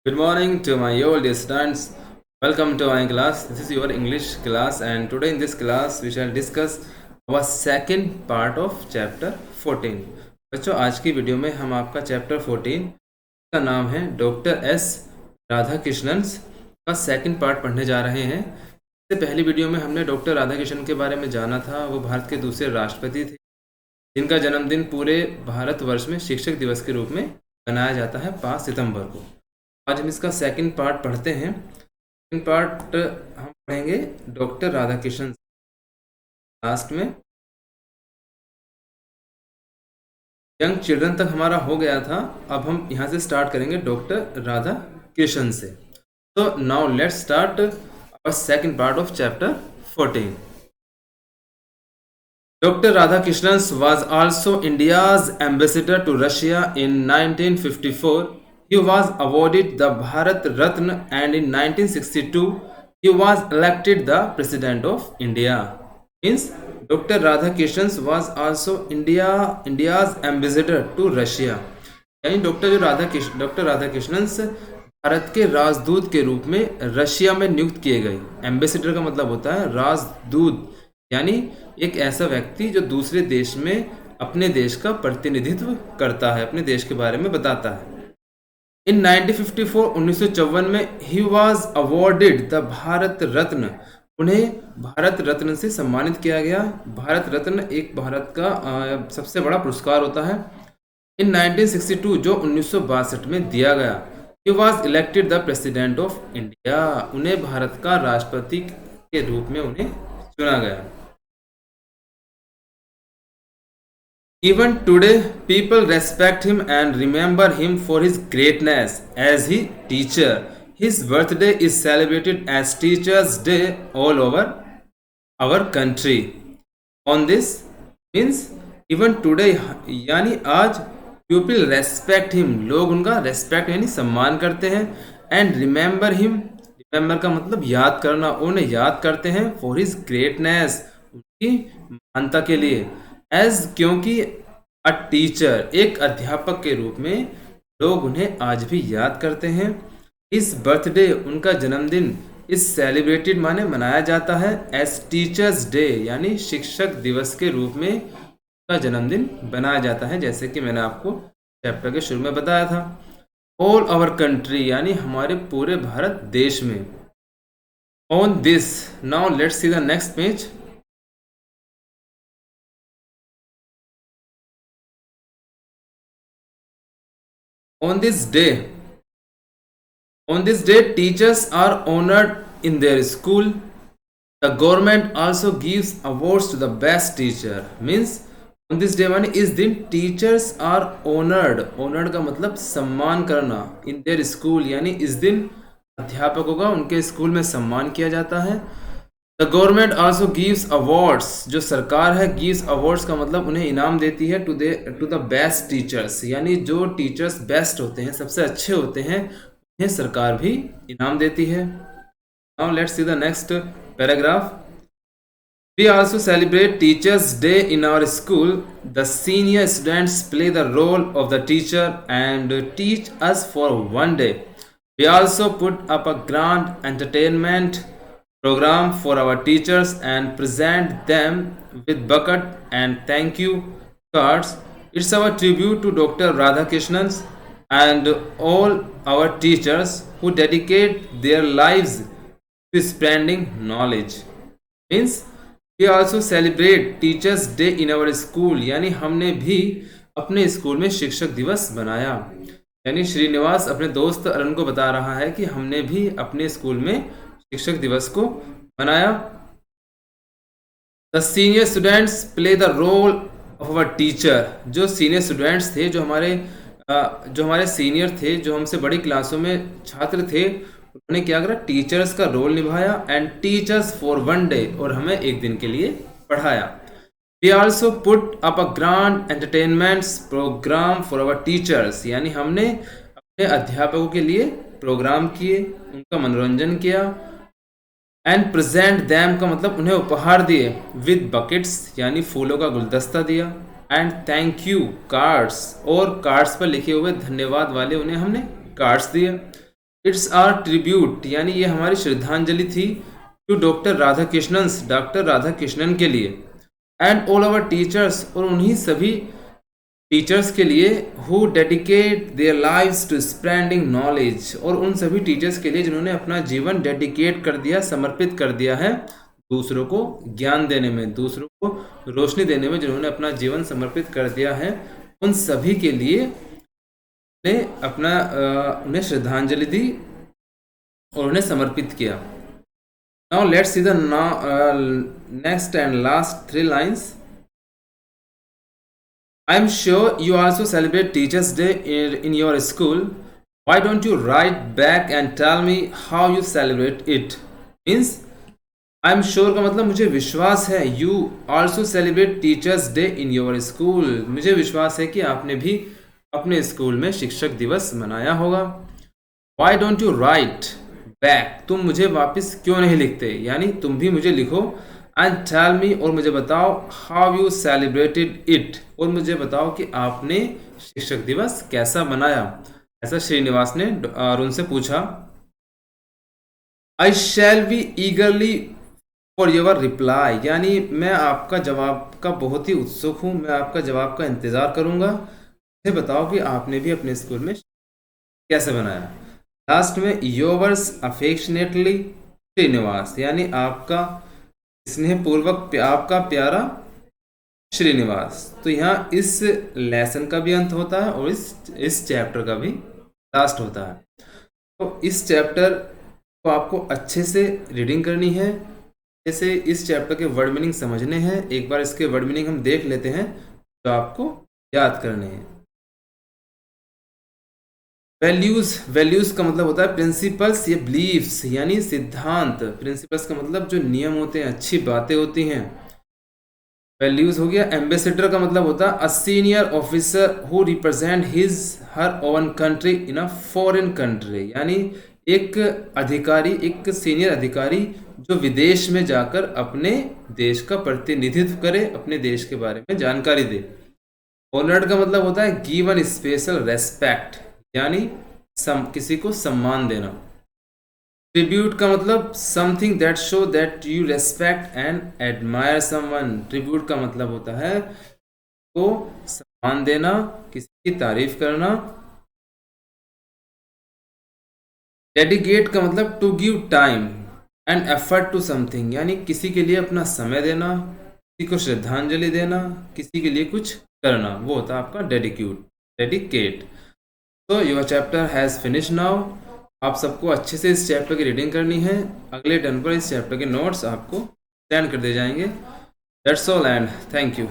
Good morning to my old students. Welcome to my class. This is your English class, and today in this class we shall discuss our second part of chapter 14. बच्चों, आज की video में हम आपका chapter 14 का नाम है doctor S Radhakrishnan का सेकंड पार्ट पढ़ने जा रहे हैं। इससे पहली वीडियो में हमने डॉक्टर राधाकृष्णन के बारे में जाना था। वो भारत के दूसरे राष्ट्रपति थे जिनका जन्मदिन पूरे भारतवर्ष में शिक्षक दिवस के रूप में मनाया जाता है 5 सितंबर को। आज हम इसका सेकंड पार्ट पढ़ते हैं। सेकंड पार्ट हम पढ़ेंगे डॉक्टर राधाकृष्णन। लास्ट में यंग चिल्ड्रन तक हमारा हो गया था। अब हम यहाँ से स्टार्ट करेंगे डॉक्टर राधाकृष्णन से। तो now let's start our second part of chapter 14। Dr. Radhakrishnan was also India's ambassador to Russia in 1954. He was awarded the Bharat Ratna and in 1962 he was elected the President of India. Means Dr. Radhakrishnan was also India's ambassador to Russia. यानी doctor Radhakrishnan Bharat के राजदूत के रूप में Russia में नियुक्त किए गए। एम्बेसडर का मतलब होता है राजदूत, यानी एक ऐसा व्यक्ति जो दूसरे देश में अपने देश का प्रतिनिधित्व करता है, अपने देश के बारे में बताता है। इन 1954 में ही was awarded the Bharat Ratna. उन्हें भारत रत्न से सम्मानित किया गया। भारत रत्न एक भारत का सबसे बड़ा पुरस्कार होता है। इन 1962 जो 1962 में दिया गया। He was elected the president of India. उन्हें भारत का राष्ट्रपति के रूप में उन्हें चुना गया। Even today, people respect him and remember him for his greatness as a teacher. His birthday is celebrated as Teachers' Day all over our country. On this means even today, यानी आज people respect him, लोग उनका respect यानी सम्मान करते हैं, and remember him, remember का मतलब याद करना, उन्हें याद करते हैं for his greatness, उनकी महानता के लिए। एज क्योंकि अ टीचर एक अध्यापक के रूप में लोग उन्हें आज भी याद करते हैं। इस बर्थडे उनका जन्मदिन इस सेलिब्रेटेड माने मनाया जाता है एज टीचर्स डे, यानी शिक्षक दिवस के रूप में उनका जन्मदिन बनाया जाता है, जैसे कि मैंने आपको चैप्टर के शुरू में बताया था। ऑल आवर कंट्री यानी हमारे पूरे भारत देश में। On this now let's see the next page. On this day, teachers are honored in their school. The government also gives awards to the best teacher. Means on this day माने इस दिन teachers are honored. Honored का मतलब सम्मान करना। In their school यानी इस दिन अध्यापकों का उनके स्कूल में सम्मान किया जाता है। The government also gives awards. जो सरकार है गिव्स अवार्ड्स का मतलब उन्हें इनाम देती है टू द बेस्ट टीचर्स, यानी जो टीचर्स बेस्ट होते हैं, सबसे अच्छे होते हैं, उन्हें सरकार भी इनाम देती है। Now let's see the next paragraph. We also celebrate teachers day in our school. The senior students play the role of the teacher and teach us for one day. We also put up a grand entertainment program for our teachers and present them with bucket and thank you cards. It's our tribute to Dr. Radhakrishnan and all our teachers who dedicate their lives to spreading knowledge. Means we also celebrate Teachers Day in our school, यानी हमने भी अपने school में शिक्षक दिवस बनाया। यानी श्रीनिवास अपने दोस्त अरुण को बता रहा है कि हमने भी अपने स्कूल में शिक्षक दिवस को मनाया। The senior students play the role of our teacher. जो सीनियर स्टूडेंट्स थे, जो हमारे सीनियर थे, जो हमसे बड़ी क्लासों में छात्र थे, उन्होंने क्या करा, टीचर्स का रोल निभाया and teachers for one day, और हमें एक दिन के लिए पढ़ाया। We also put up a grand entertainments programme for our teachers, यानी हमने अपने अध्यापकों के लिए प्रोग्राम किए, उनका मनोरंजन किया। एंड प्रेजेंट दैम का मतलब उन्हें उपहार दिए। विद बकेट्स यानी फूलों का गुलदस्ता दिया। एंड थैंक यू कार्ड्स, और कार्ड्स पर लिखे हुए धन्यवाद वाले उन्हें हमने कार्ड्स दिए। इट्स आर ट्रिब्यूट यानी ये हमारी श्रद्धांजलि थी टू डॉक्टर राधा कृष्णन के लिए, एंड ऑल आवर टीचर्स और उन्हीं सभी टीचर्स के लिए who dedicate their lives to spreading knowledge, और उन सभी टीचर्स के लिए जिन्होंने अपना जीवन डेडिकेट कर दिया, समर्पित कर दिया है दूसरों को ज्ञान देने में, दूसरों को रोशनी देने में जिन्होंने अपना जीवन समर्पित कर दिया है, उन सभी के लिए ने अपना उन्हें श्रद्धांजलि दी और उन्हें समर्पित किया। Now let's see the next and last 3 lines. I am sure you also celebrate Teachers' Day in your school. Why don't you write back and tell me how you celebrate it? Means I am sure का मतलब मुझे विश्वास है, you also celebrate Teachers' Day in your school. मुझे विश्वास है कि आपने भी अपने स्कूल में शिक्षक दिवस मनाया होगा। Why don't you write back? तुम मुझे वापस क्यों नहीं लिखते, यानी तुम भी मुझे लिखो, and tell me और मुझे बताओ how you celebrated it, और मुझे बताओ कि आपने शिक्षक दिवस कैसा मनाया। ऐसा श्रीनिवास ने अरुण से पूछा। I shall be eagerly for your reply, यानी मैं आपका जवाब का बहुत ही उत्सुक हूँ, मैं आपका जवाब का इंतज़ार करूँगा। मुझे बताओ कि आपने भी अपने स्कूल में कैसे बनाया। लास्ट में yours affectionately श्रीनिवास, यानी आपका स्नेहपूर्वक आपका प्यारा श्रीनिवास। तो यहाँ इस लेसन का भी अंत होता है और इस चैप्टर का भी लास्ट होता है। तो इस चैप्टर को आपको अच्छे से रीडिंग करनी है, जैसे इस चैप्टर के वर्ड मीनिंग समझने हैं। एक बार इसके वर्ड मीनिंग हम देख लेते हैं जो आपको याद करने हैं। वैल्यूज का मतलब होता है प्रिंसिपल्स या बिलीफ्स, यानी सिद्धांत। प्रिंसिपल्स का मतलब जो नियम होते हैं, अच्छी बातें होती हैं। वैल्यूज हो गया। एम्बेसडर का मतलब होता है a senior officer who represent his her own country in a foreign country, यानी एक अधिकारी, एक सीनियर अधिकारी जो विदेश में जाकर अपने देश का प्रतिनिधित्व करे, अपने देश के बारे में जानकारी दे। ऑनर्ड का मतलब होता है गिवन स्पेशल रेस्पेक्ट, यानी किसी को सम्मान देना। ट्रिब्यूट का मतलब something that show that you respect and admire someone. Tribute का मतलब होता है को सम्मान देना, किसी की तारीफ करना। डेडिकेट का मतलब to give time and effort to something, यानी किसी के लिए अपना समय देना, किसी को श्रद्धांजलि देना, किसी के लिए कुछ करना, वो होता है आपका डेडिकेट। तो your chapter has finish now. आप सबको अच्छे से इस चैप्टर की रीडिंग करनी है। अगले टर्न पर इस चैप्टर के नोट्स आपको सेंड कर दिए जाएंगे। That's all and thank you.